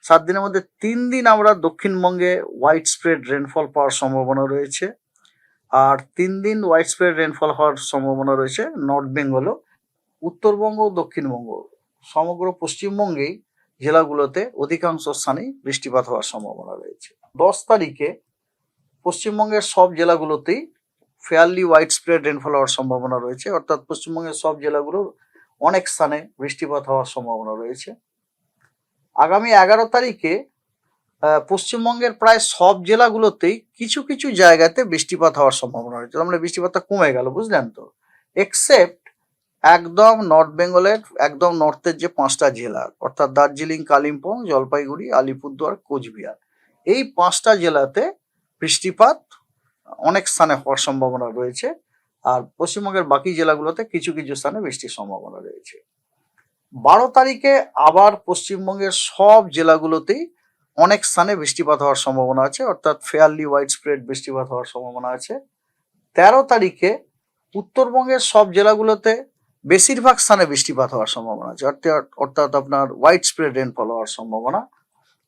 7 দিনের মধ্যে 3 দিন আমরা দক্ষিণবঙ্গে হোয়াইট স্প্রেড রেনফল পাওয়ার সম্ভাবনা রয়েছে, আর 3 দিন হোয়াইট স্প্রেড রেনফল হওয়ার সম্ভাবনা রয়েছে নর্থ বেঙ্গলও। উত্তরবঙ্গ ও দক্ষিণবঙ্গ সমগ্র পশ্চিমবঙ্গেই জেলাগুলোতে অধিকাংশ স্থানেই বৃষ্টিপাত হওয়ার সম্ভাবনা রয়েছে। 10 তারিখে পশ্চিমবঙ্গের সব জেলাগুলোতেই ফেয়ারলি হোয়াইট স্প্রেড রেনফল হওয়ার সম্ভাবনা রয়েছে, অর্থাৎ পশ্চিমবঙ্গের সব জেলাগুলোর অনেক স্থানে বৃষ্টিপাত হওয়ার সম্ভাবনা রয়েছে। আগামী 11 তারিখে পশ্চিমবঙ্গের প্রায় সব জেলাগুলোতেই কিছু কিছু জায়গাতে বৃষ্টিপাত হওয়ার সম্ভাবনা রয়েছে। তার মানে বৃষ্টিপাতটা কমে গেল, বুঝলেন তো? এক্সেপ্ট একদম নর্থ বেঙ্গলের একদম নর্থের যে 5টা জেলা, অর্থাৎ দার্জিলিং, কালিম্পং, জলপাইগুড়ি, আলিপুরদুয়ার, কোচবিহার, এই 5টা জেলাতে বৃষ্টিপাত অনেক স্থানে হওয়ার সম্ভাবনা রয়েছে। আর পশ্চিমবঙ্গের বাকি জেলাগুলোতে কিছু কিছু স্থানে বৃষ্টির সম্ভাবনা রয়েছে। 12 তারিখে আবার পশ্চিমবঙ্গের সব জেলাগুলোতেই অনেক স্থানে বৃষ্টিপাত হওয়ার সম্ভাবনা আছে, অর্থাৎ ফেয়ারলি হোয়াইট স্প্রেড বৃষ্টিপাত হওয়ার সম্ভাবনা আছে। 13 তারিখে উত্তরবঙ্গের সব জেলাগুলোতে বেশিরভাগ স্থানে বৃষ্টিপাত হওয়ার সম্ভাবনা আছে, অর্থাৎ আপনার হোয়াইট স্প্রেড রেনফল হওয়ার সম্ভাবনা।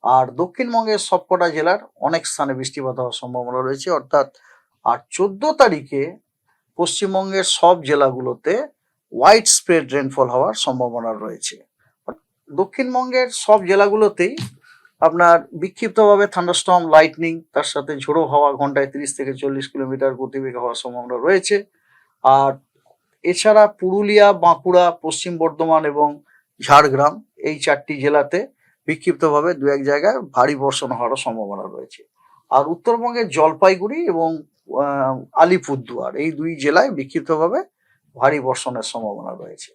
আর দক্ষিণবঙ্গের সবকটা জেলার অনেক স্থানে বৃষ্টিপাত হওয়ার সম্ভাবনা রয়েছে, অর্থাৎ। আর 14 তারিখে পশ্চিমবঙ্গের সব জেলাগুলোতে হোয়াইট স্প্রেড রেনফল হওয়ার সম্ভাবনা রয়েছে। দক্ষিণবঙ্গের সব জেলাগুলোতেই আপনার বিক্ষিপ্তভাবে থান্ডারস্টর্ম, লাইটনিং, তার সাথে ঝোড়ো হাওয়া ঘন্টায় 30 থেকে 40 কিলোমিটার গতিবেগে হওয়ার সম্ভাবনা রয়েছে। আর এছাড়া পুরুলিয়া, বাঁকুড়া, পশ্চিম বর্ধমান এবং ঝাড়গ্রাম, এই 4টি জেলাতে বিক্ষিপ্তভাবে 2-1 জায়গায় ভারী বর্ষণ হওয়ারও সম্ভাবনা রয়েছে। আর উত্তরবঙ্গের জলপাইগুড়ি এবং আলিপুরদুয়ার, এই 2 জেলায় বিক্ষিপ্তভাবে ভারী বর্ষণের সম্ভাবনা রয়েছে।